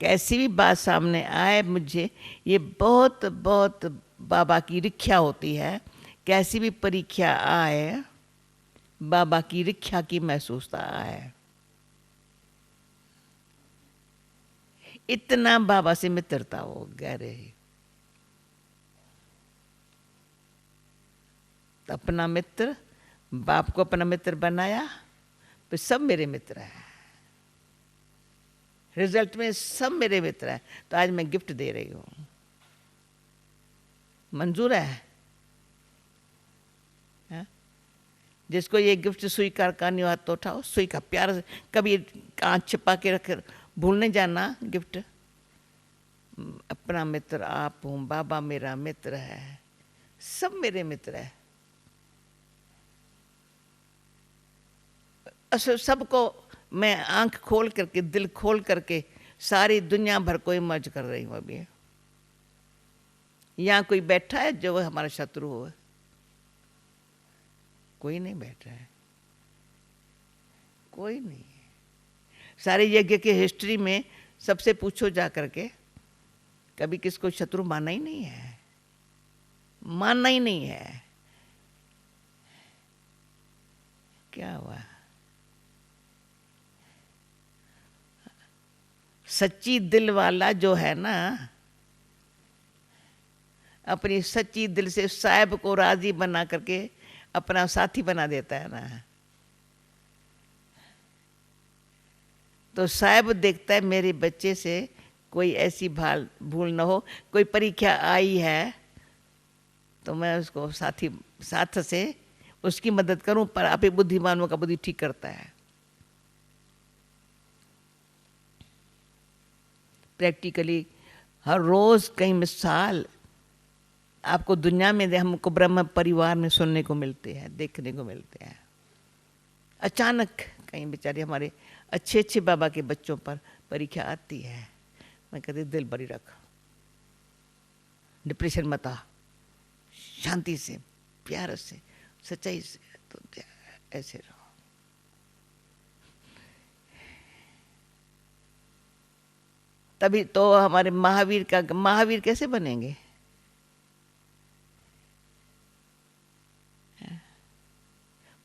कैसी भी बात सामने आए मुझे ये बहुत बहुत बाबा की रिख्या होती है। कैसी भी परीक्षा आए बाबा की रिख्या की महसूसता आए। इतना बाबा से मित्रता हो गहरे। तो अपना मित्र, बाप को अपना मित्र बनाया तो सब मेरे मित्र हैं। रिजल्ट में सब मेरे मित्र हैं। तो आज मैं गिफ्ट दे रही हूँ, मंजूर है? हाँ? जिसको ये गिफ्ट स्वीकार करनी हो तो उठाओ, सुई का प्यार से कभी कांच छिपा के रख, भूल नहीं जाना गिफ्ट। अपना मित्र आप हूँ, बाबा मेरा मित्र है, सब मेरे मित्र है। सबको मैं आंख खोल करके, दिल खोल करके सारी दुनिया भर को इमर्ज कर रही हूँ। अभी यहाँ कोई बैठा है जो हमारा शत्रु हो? कोई नहीं बैठा है, कोई नहीं है। सारे यज्ञ के हिस्ट्री में सबसे पूछो जा करके, कभी किसको शत्रु माना ही नहीं है, मानना ही नहीं है। क्या हुआ? सच्ची दिल वाला जो है ना, अपनी सच्ची दिल से साहिब को राजी बना करके अपना साथी बना देता है ना। तो साहिब देखता है मेरे बच्चे से कोई ऐसी भूल न हो, कोई परीक्षा आई है तो मैं उसको साथ से उसकी मदद करूं। पर आप एक बुद्धिमानों का बुद्धि ठीक करता है। प्रैक्टिकली हर रोज कई मिसाल आपको दुनिया में हमको ब्रह्म परिवार में सुनने को मिलते हैं, देखने को मिलते हैं। अचानक कहीं बेचारे हमारे अच्छे अच्छे बाबा के बच्चों पर परीक्षा आती है। मैं कहती दिल बरी रख, डिप्रेशन मत आ, शांति से, प्यार से, सच्चाई से, तो ऐसे रहो। तभी तो हमारे महावीर कैसे बनेंगे?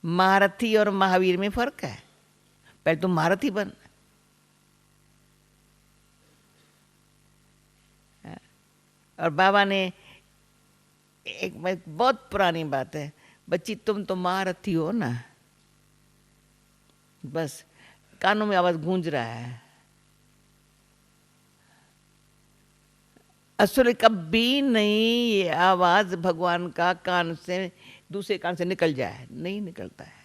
महारथी और महावीर में फर्क है। पहले तुम महारथी बन। और बाबा ने एक बहुत पुरानी बात है, बच्ची तुम तो महारथी हो ना। बस कानों में आवाज गूंज रहा है। असल कभी नहीं ये आवाज भगवान का कान से दूसरे कान से निकल जाए, नहीं निकलता है।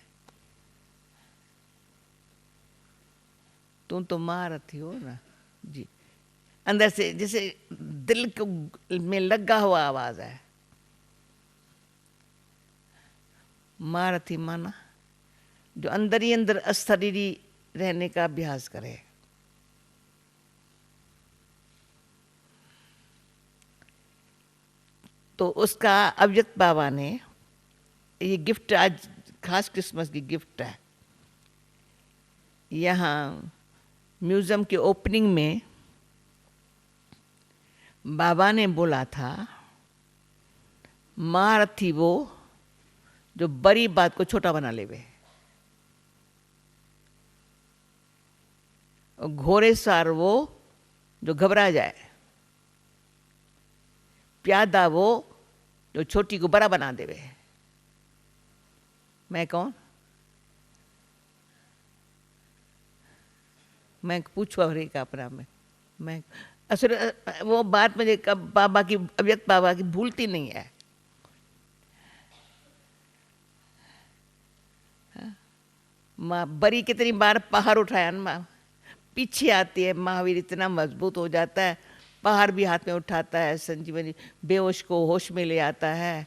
तुम तो महारथी हो ना जी। अंदर से जैसे दिल को में लगा हुआ आवाज है। महारथी माना जो अंदर ही अंदर अशरीरी रहने का अभ्यास करे। तो उसका अव्यक्त बाबा ने ये गिफ्ट, आज खास क्रिसमस की गिफ्ट है। यहाँ म्यूजियम के ओपनिंग में बाबा ने बोला था, महारथी वो जो बड़ी बात को छोटा बना लेवे, और घोड़ेसवार वो जो घबरा जाए, प्यादा वो जो छोटी को बड़ा बना देवे। मैं कौन? मैं पूछू हरे का अपना मैं असल वो बात मुझे कब बाबा की, अव्यक्त बाबा की भूलती नहीं है। माँ बड़ी कितनी बार पहाड़ उठाया ना, माँ पीछे आती है। महावीर इतना मजबूत हो जाता है, पहाड़ भी हाथ में उठाता है, संजीवनी बेहोश को होश में ले आता है।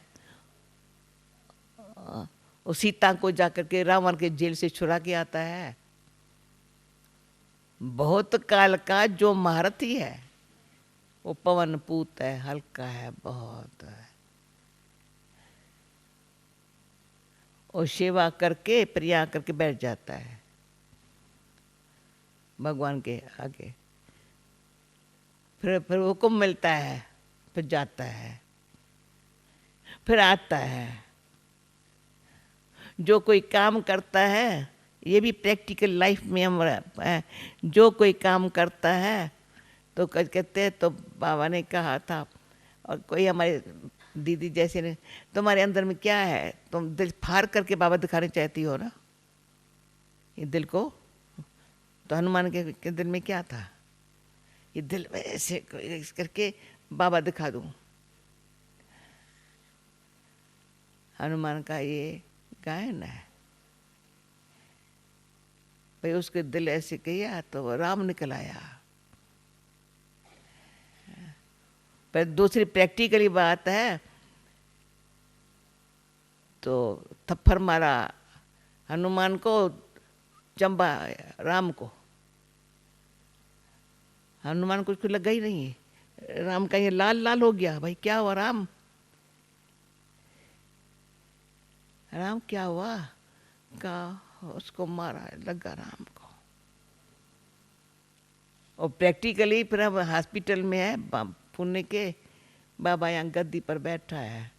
वो सीता को जाकर के रावण के जेल से छुड़ा के आता है। बहुत काल का जो महारथी है वो पवन पूत है, हल्का है बहुत है। और सेवा करके प्रिया करके बैठ जाता है भगवान के आगे। फिर हुक्म मिलता है, फिर जाता है, फिर आता है। जो कोई काम करता है, ये भी प्रैक्टिकल लाइफ में हम जो कोई काम करता है तो कहते हैं, तो बाबा ने कहा था, और कोई हमारे दीदी जैसे ने, तुम्हारे अंदर में क्या है, तुम दिल फाड़ करके बाबा दिखाने चाहती हो ना ये दिल को। तो हनुमान के दिल में क्या था, ये दिल में ऐसे करके बाबा दिखा दूं। हनुमान का ये गायन है भाई, उसके दिल ऐसे किया तो वो राम निकल आया। पर दूसरी प्रैक्टिकली बात है, तो थप्पड़ मारा हनुमान को, चंबा राम को, हनुमान को कुछ लगा ही नहीं। राम का ये लाल लाल हो गया, भाई क्या हुआ राम, राम क्या हुआ, का उसको मारा, लगा राम को। और प्रैक्टिकली फिर हम हॉस्पिटल में है पुणे के, बाबा यहाँ गद्दी पर बैठा है,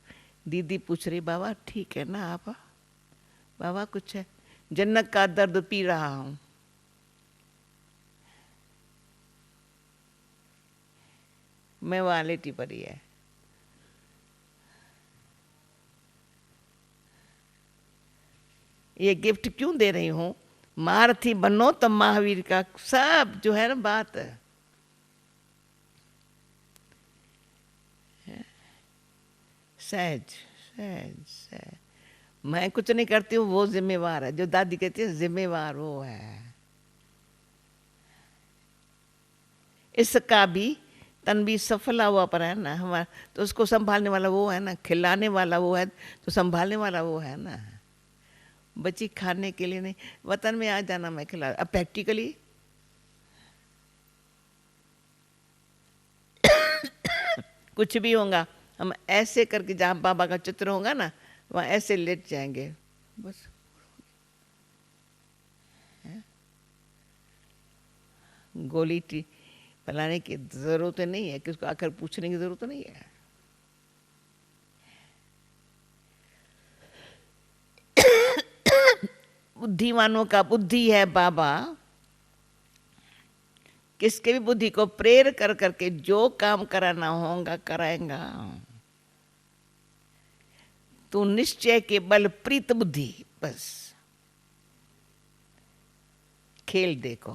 दीदी पूछ रही बाबा ठीक है ना आप, बाबा कुछ है, जन्नत का दर्द पी रहा हूँ। मैं वहाँ लेटी पड़ी है। ये गिफ्ट क्यों दे रही हूँ, महारथी बनो तो महावीर का सब जो है ना बात है। सहज सहज सहज, मैं कुछ नहीं करती हूँ, वो जिम्मेवार है। जो दादी कहती है जिम्मेवार वो है। इसका भी तन भी सफला हुआ पर है ना हमारा, तो उसको संभालने वाला वो है ना, खिलाने वाला वो है, तो संभालने वाला वो है ना। बच्ची खाने के लिए नहीं, वतन में आ जाना मैं खिला। अब प्रैक्टिकली कुछ भी होगा, हम ऐसे करके, जहाँ बाबा का चित्र होगा ना वहाँ ऐसे लेट जाएंगे बस। गोली पिलाने की जरूरत नहीं है, किसको आकर पूछने की जरूरत नहीं है। बुद्धिमानों का बुद्धि है बाबा, किसके भी बुद्धि को प्रेर कर करके जो काम कराना होगा कराएगा। तू निश्चय के बल प्रीत बुद्धि, बस खेल देखो,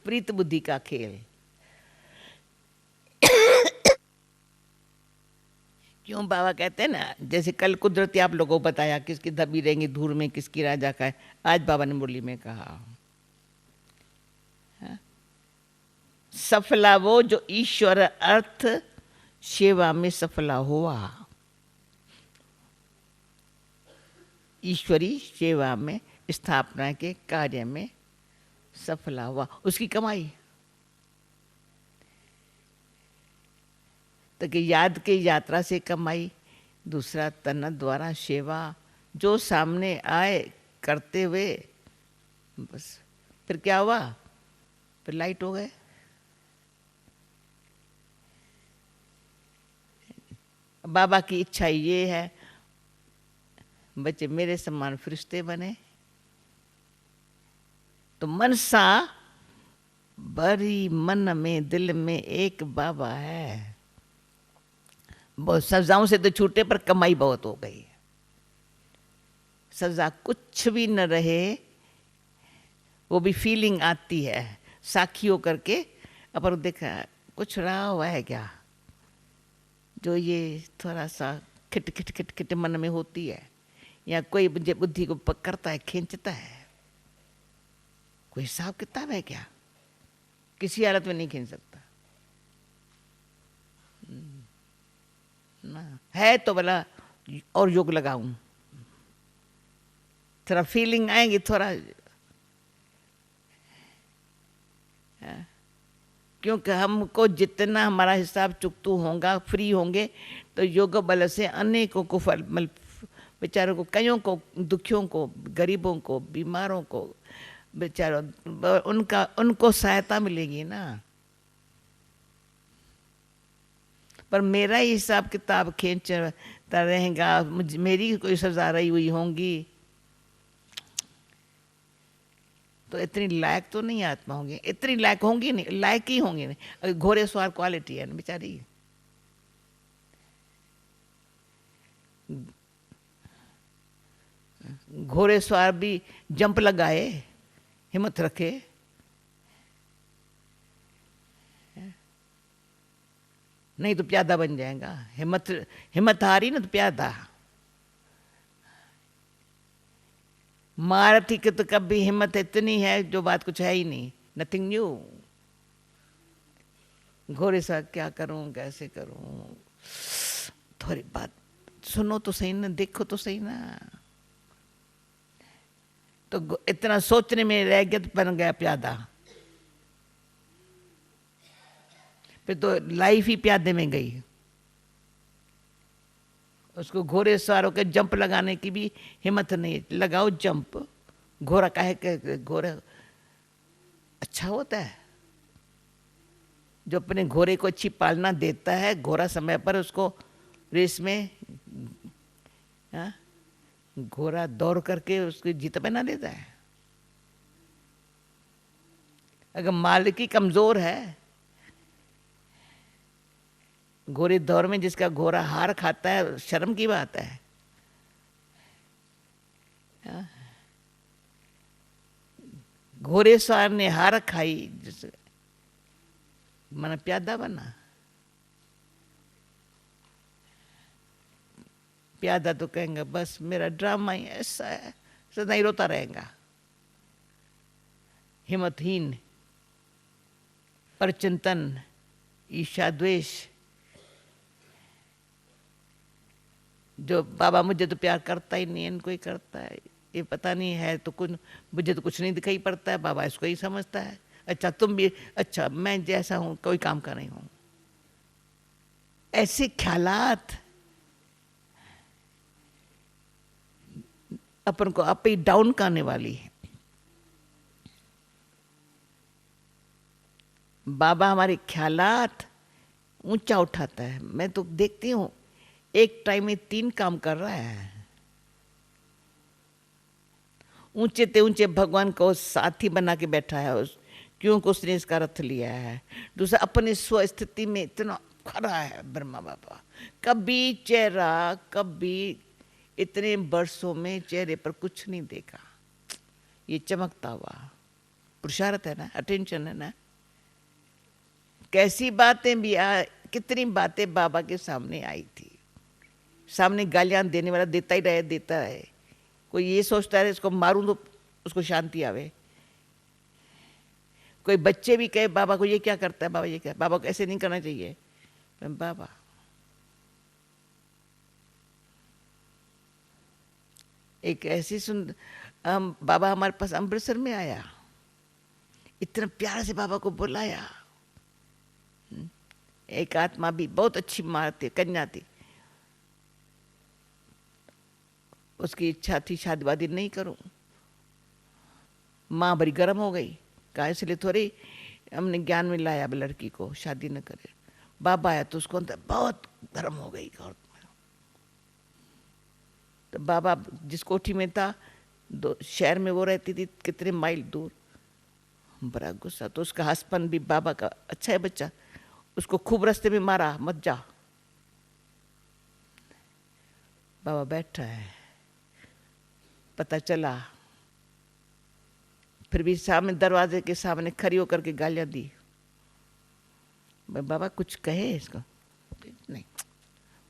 प्रीत बुद्धि का खेल। क्यों बाबा कहते हैं ना, जैसे कल कुदरती आप लोगों को बताया, किसकी दबी रहेंगी धूल में, किसकी राजा का है, आज बाबा ने मुरली में कहा, सफला वो जो ईश्वर अर्थ सेवा में सफला हुआ। ईश्वरी सेवा में, स्थापना के कार्य में सफला हुआ, उसकी कमाई। तो कि याद के यात्रा से कमाई, दूसरा तन द्वारा सेवा, जो सामने आए करते हुए, बस फिर क्या हुआ, फिर लाइट हो गए। बाबा की इच्छा ये है बच्चे मेरे समान फरिश्ते बने। तो मनसा बड़ी मन में दिल में एक बाबा है। बहुत सजाओं से तो छूटे पर कमाई बहुत हो गई है। सजा कुछ भी न रहे, वो भी फीलिंग आती है साखी हो करके। अपन देखा कुछ रहा हुआ है क्या, जो ये थोड़ा सा खिट खिट खिट खिट मन में होती है, या कोई बुद्धि को पकड़ता है, खींचता है। कोई हिसाब किताब है क्या, किसी हालत में नहीं खींच सकता ना। है तो भला और योग लगाऊं, थोड़ा फीलिंग आएगी, थोड़ा क्योंकि हमको जितना हमारा हिसाब चुकतू होगा, फ्री होंगे, तो योग बल से अनेकों को फल, बेचारों को, कईयों को, दुखियों को, गरीबों को, बीमारों को, बेचारों उनको सहायता मिलेगी ना। पर मेरा ही हिसाब किताब खींचता रहेगा, मेरी कोई सजा रही हुई होंगी, तो इतनी लायक तो नहीं आत्मा होंगी, इतनी लायक होंगी नहीं, लायक ही होंगी नहीं। अगर घोड़े सवार क्वालिटी है ना बेचारी, घोड़े सवार भी जंप लगाए, हिम्मत रखे, नहीं तो प्यादा बन जाएगा। हिम्मत हारी ना तो प्यादा। मारुति की तो कभी हिम्मत इतनी है जो बात कुछ है ही नहीं, नथिंग न्यू। घोड़े सा क्या करूं, कैसे करूं, थोड़ी बात सुनो तो सही ना, देखो तो सही ना। तो इतना सोचने में रह गया तो बन गया प्यादा, फिर तो लाइफ ही प्यादे में गई। उसको घोड़े सवारों के जंप लगाने की भी हिम्मत नहीं, लगाओ जंप। घोड़ा काहे के, घोड़ा अच्छा होता है जो अपने घोड़े को अच्छी पालना देता है, घोड़ा समय पर उसको रेस में, घोड़ा दौड़ करके उसकी जीत बना देता है। अगर मालिकी कमजोर है, घोड़े दौड़ में जिसका घोड़ा हार खाता है, शर्म की बात है। घोड़े सवार ने हार खाई, जिस मन प्यादा बना। प्यादा तो कहेंगे बस मेरा ड्रामा ही ऐसा है, सदा ही रोता रहेगा। हिम्मतहीन, परचिंतन, ईर्ष्या द्वेष, जो बाबा मुझे तो प्यार करता ही नहीं, इनको ही करता है, ये पता नहीं है तो कुछ, मुझे तो कुछ नहीं दिखाई पड़ता है, बाबा इसको ही समझता है। अच्छा तुम भी, अच्छा मैं जैसा हूं कोई काम का नहीं हूं। ऐसे ख्यालात अपन को आप ही डाउन करने वाली है। बाबा हमारे ख्यालात ऊंचा उठाता है। मैं तो देखती हूँ एक टाइम में 3 काम कर रहा है। ऊंचे ते ऊंचे भगवान को साथी बना के बैठा है, क्योंकि उसने इसका रथ लिया है। दूसरा अपनी स्वस्थिति में इतना खड़ा है ब्रह्मा बाबा, कभी चेहरा, कभी इतने वर्षों में चेहरे पर कुछ नहीं देखा। ये चमकता हुआ पुरुषार्थ है ना, अटेंशन है ना। कैसी बातें भी कितनी बातें बाबा के सामने आई थी। सामने गालियां देने वाला देता ही रहे, देता रहे। कोई ये सोचता है इसको मारूं तो उसको शांति आवे। कोई बच्चे भी कहे बाबा को ये क्या करता है, बाबा ये क्या, बाबा को ऐसे नहीं करना चाहिए। बाबा एक ऐसी बाबा हमारे पास अमृतसर में आया, इतना प्यार से बाबा को बुलाया। एक आत्मा भी बहुत अच्छी माँ थी, कन्या थी, उसकी इच्छा थी शादी वादी नहीं करूं। माँ बड़ी गर्म हो गई, कहा इसलिए थोड़ी हमने ज्ञान में लाया अब लड़की को शादी न करे। बाबा आया तो उसको अंदर बहुत गर्म हो गई। तो बाबा जिस कोठी में था, शहर में वो रहती थी कितने माइल दूर, बड़ा गुस्सा। तो उसका हस्बैंड भी बाबा का अच्छा है बच्चा, उसको खूब रास्ते में मारा, मत जा। बाबा बैठा है, पता चला, फिर भी सामने दरवाजे के सामने खड़ी होकर के गालियां दी। बाबा कुछ कहे इसको, नहीं,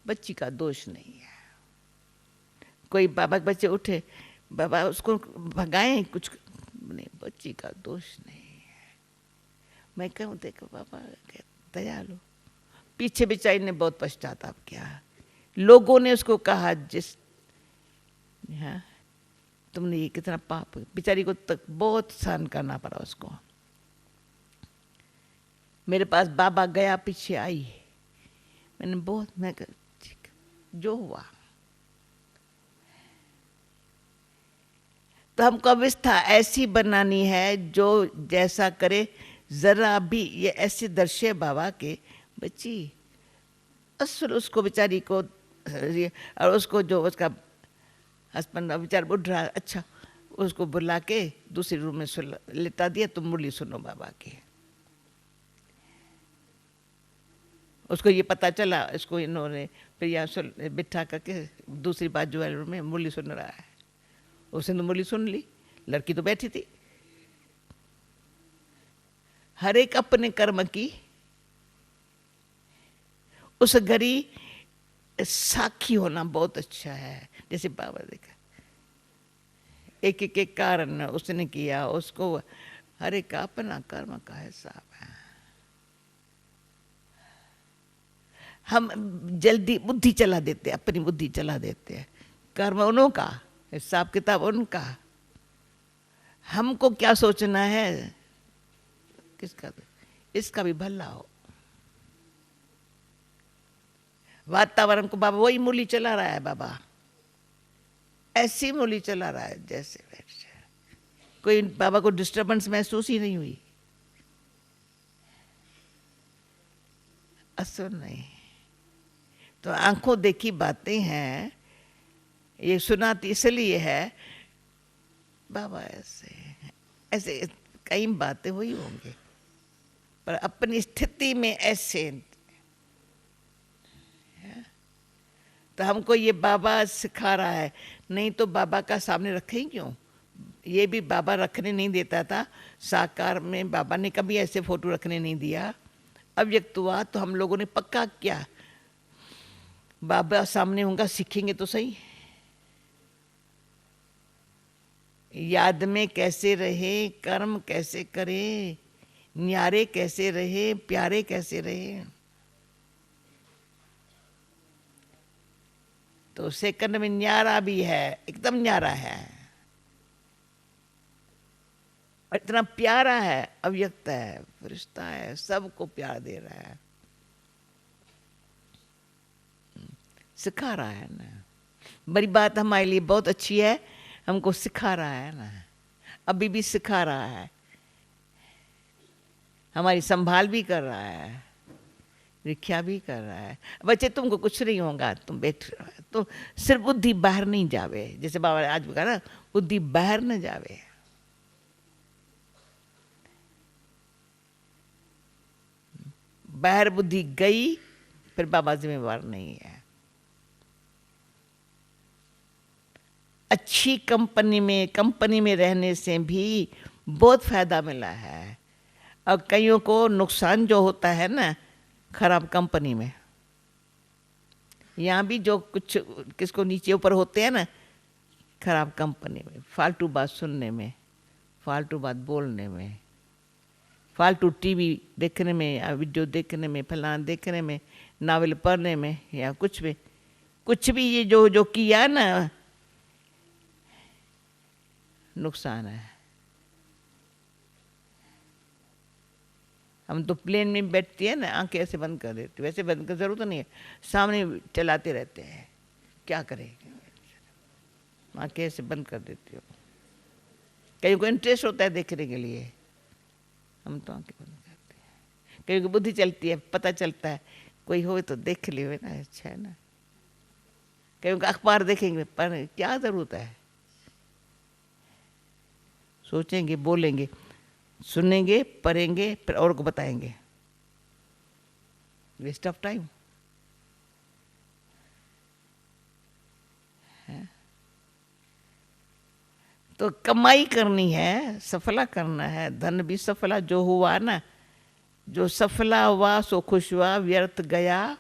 बच्ची का दोष नहीं है। कोई बाबा के बच्चे उठे, बाबा उसको भगाएं, कुछ नहीं, बच्ची का दोष नहीं है। मैं कहूँ देखो बाबा दयालु। पीछे बेचारी ने बहुत पश्चाताप किया। लोगों ने उसको कहा जिस, हाँ तुमने ये कितना पाप, बेचारी को तक बहुत सहन करना पड़ा उसको। मेरे पास बाबा गया, पीछे आई, मैंने बहुत, मैं ठीक जो हुआ। तो हमको अवस्था ऐसी बनानी है जो जैसा करे, जरा भी ये ऐसे दर्शे बाबा के, बच्ची असल उसको बेचारी को, और उसको जो उसका हस्बैंड बेचारा उठ रहा, अच्छा उसको बुला के दूसरे रूम में लेटा दिया, तुम मुरली सुनो बाबा की। उसको ये पता चला, इसको इन्होंने फिर यहाँ बिठा करके दूसरी बाजू वाले रूम में मुरली सुन रहा है। उसने तो मुरली सुन ली, लड़की तो बैठी थी। हर एक अपने कर्म की उस घड़ी साक्षी होना बहुत अच्छा है। जैसे बाबा देखा, एक एक कारण उसने किया, उसको हर एक का अपना कर्म का हिसाब है। हम जल्दी बुद्धि चला देते, अपनी बुद्धि चला देते हैं। कर्म उन्हों का, हिसाब किताब उनका। हमको क्या सोचना है, किसका, इसका भी भला हो। वातावरण को बाबा वही मूली चला रहा है, बाबा ऐसी मूली चला रहा है जैसे वैसे। कोई बाबा को डिस्टरबेंस महसूस ही नहीं हुई, असर नहीं। तो आंखों देखी बातें हैं, ये सुनाती इसलिए है बाबा ऐसे ऐसे कई बातें हुई होंगी, पर अपनी स्थिति में ऐसे। तो हमको ये बाबा सिखा रहा है, नहीं तो बाबा का सामने रखे ही क्यों। ये भी बाबा रखने नहीं देता था, साकार में बाबा ने कभी ऐसे फोटो रखने नहीं दिया। अव्यक्त हुआ तो हम लोगों ने पक्का क्या, बाबा सामने होगा, सीखेंगे तो सही। याद में कैसे रहे, कर्म कैसे करे, न्यारे कैसे रहे, प्यारे कैसे रहे। तो सेकंड में न्यारा भी है, एकदम न्यारा है, और इतना प्यारा है, अव्यक्त है, फरिश्ता है, सबको प्यार दे रहा है, सिखा रहा है ना। बड़ी बात हमारे लिए बहुत अच्छी है, हमको सिखा रहा है ना, अभी भी सिखा रहा है, हमारी संभाल भी कर रहा है, रक्षा भी कर रहा है। बच्चे तुमको कुछ नहीं होगा, तुम बैठ रहो, तो सिर्फ बुद्धि बाहर नहीं जावे। जैसे बाबा ने आज कहा ना, बुद्धि बाहर न जावे। बाहर बुद्धि गई फिर बाबा जिम्मेवार नहीं है। अच्छी कंपनी में रहने से भी बहुत फायदा मिला है। और कईयों को नुकसान जो होता है ना खराब कंपनी में, यहाँ भी जो कुछ किसको नीचे ऊपर होते हैं ना, खराब कंपनी में, फालतू बात सुनने में, फालतू बात बोलने में, फालतू टीवी देखने में या वीडियो देखने में, फलाना देखने में, नावल पढ़ने में, या कुछ भी ये जो किया ना, नुकसान है। हम तो प्लेन में बैठती है ना, आंखें ऐसे बंद कर देते, वैसे बंद कर जरूरत नहीं है, सामने चलाते रहते हैं, क्या करेंगे, आंखें ऐसे बंद कर देती हो। कहीं को इंटरेस्ट होता है देखने के लिए, हम तो आंखें बंद करते हैं। कहीं को बुद्धि चलती है, पता चलता है कोई हो तो देख लियो ना, अच्छा है ना। कहीं को अखबार देखेंगे, पर क्या जरूरत है, सोचेंगे, बोलेंगे, सुनेंगे, पढ़ेंगे, फिर और को बताएंगे, वेस्ट ऑफ टाइम है। तो कमाई करनी है, सफला करना है, धन भी सफला जो हुआ ना, जो सफला हुआ सो खुश हुआ, व्यर्थ गया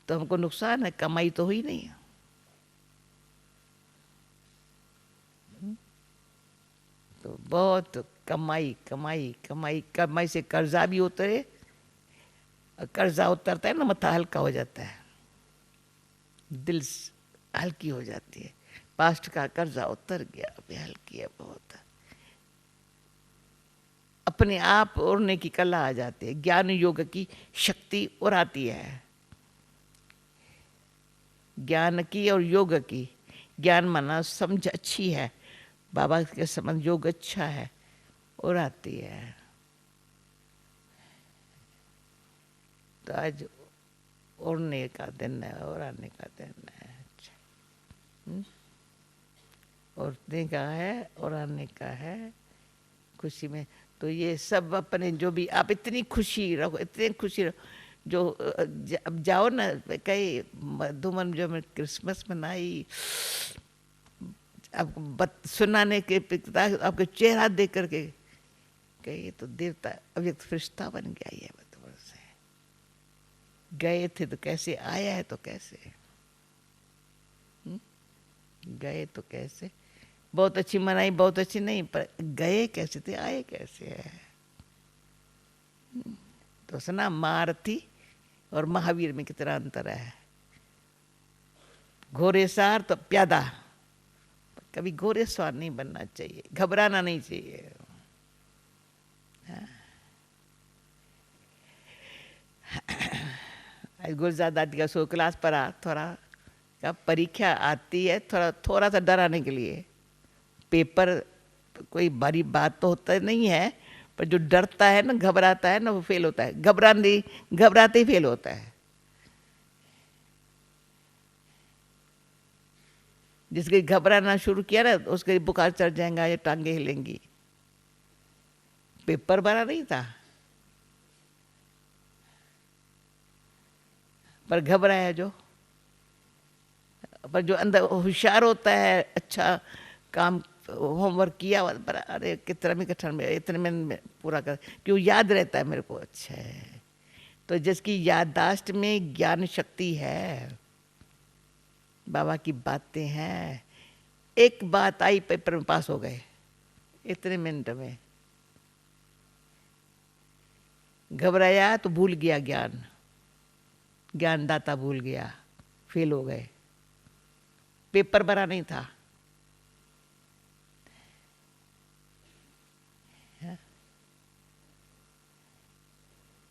तो हमको नुकसान है, कमाई तो हुई नहीं। तो बहुत कमाई से कर्जा भी उतरे, कर्जा उतरता है ना, माथा हल्का हो जाता है, दिल हल्की हो जाती है। पास्ट का कर्जा उतर गया, अभी हल्की है बहुत। अपने आप उड़ने की कला आ जाती है, ज्ञान योग की शक्ति और आती है, ज्ञान की और योग की। ज्ञान माना समझ अच्छी है, बाबा के समझ योग अच्छा है और आती है। तो आज उड़ने का दिन है और आने का दिन है। अच्छा, उड़ने का है और आने का है खुशी में। तो ये सब अपने जो भी आप इतनी खुशी रखो, इतनी खुशी रखो। जो अब जाओ ना कहीं मधुमन जो मैं क्रिसमस मनाई, आपको सुनाने के आपके चेहरा देख करके कहीं तो देवता अव्यक्त फरिश्ता बन गया ये मधुमन से। गए थे तो कैसे, आया है तो कैसे, गए तो कैसे, बहुत अच्छी मनाई, बहुत अच्छी नहीं, पर गए कैसे थे, आए कैसे है। तो सुना महारथी और महावीर में कितना अंतर है। घोड़ेसवार तो प्यादा, कभी घोड़ेसवार नहीं बनना चाहिए, घबराना नहीं चाहिए। गुलजार दादी का सो क्लास पढ़ा, थोड़ा का परीक्षा आती है, थोड़ा सा डराने के लिए। पेपर कोई बड़ी बात तो होता नहीं है, पर जो डरता है ना, घबराता है ना, वो फेल होता है। घबराते ही फेल होता है। जिसके घबराना शुरू किया ना, उसके बुखार चढ़ जाएगा या टांगे हिलेंगी। पेपर भरा नहीं था पर घबराया जो, पर जो अंदर होशियार होता है, अच्छा काम होमवर्क किया, पर अरे कितना भी कठिन में इतने में पूरा कर, क्यों याद रहता है मेरे को। अच्छा है, तो जिसकी याददाश्त में ज्ञान शक्ति है, बाबा की बातें हैं, एक बात आई पेपर में पास हो गए इतने मिनट में। घबराया तो भूल गया ज्ञान, ज्ञानदाता भूल गया, फेल हो गए। पेपर भरा नहीं था।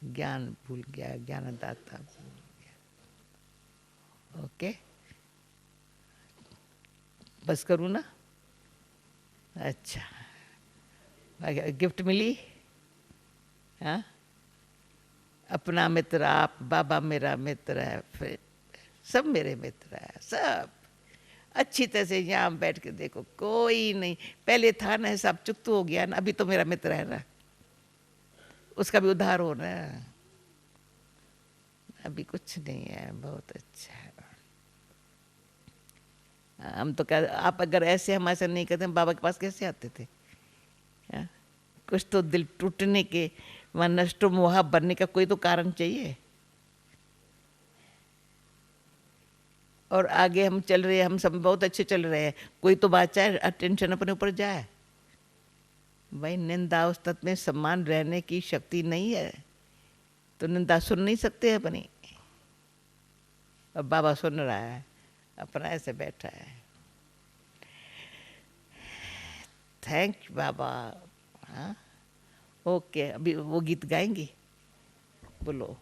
ज्ञान भूल गया, ज्ञानदाता भूल गया। ओके, बस करूँ ना। अच्छा, गिफ्ट मिली। हाँ, अपना मित्र आप, बाबा मेरा मित्र है, फिर सब मेरे मित्र है, सब अच्छी तरह से यहाँ बैठ के देखो, कोई नहीं। पहले था ना सब चुकतू हो गया ना, अभी तो मेरा मित्र है ना, उसका भी उद्धार हो रहा है। अभी कुछ नहीं है, बहुत अच्छा है। हम तो कह, आप अगर ऐसे हमारे साथ नहीं करते, बाबा के पास कैसे आते थे। या? कुछ तो दिल टूटने के, वहाँ नष्टो मोहा बनने का कोई तो कारण चाहिए। और आगे हम चल रहे हैं, हम सब बहुत अच्छे चल रहे हैं, कोई तो बात चाहे अटेंशन अपने ऊपर जाए। भाई निंदा उस्तत में सम्मान रहने की शक्ति नहीं है, तो निंदा सुन नहीं सकते अपनी। अब बाबा सुन रहा है, अपना ऐसे बैठा है। थैंक यू बाबा। हाँ, ओके, अभी वो गीत गाएंगी, बोलो।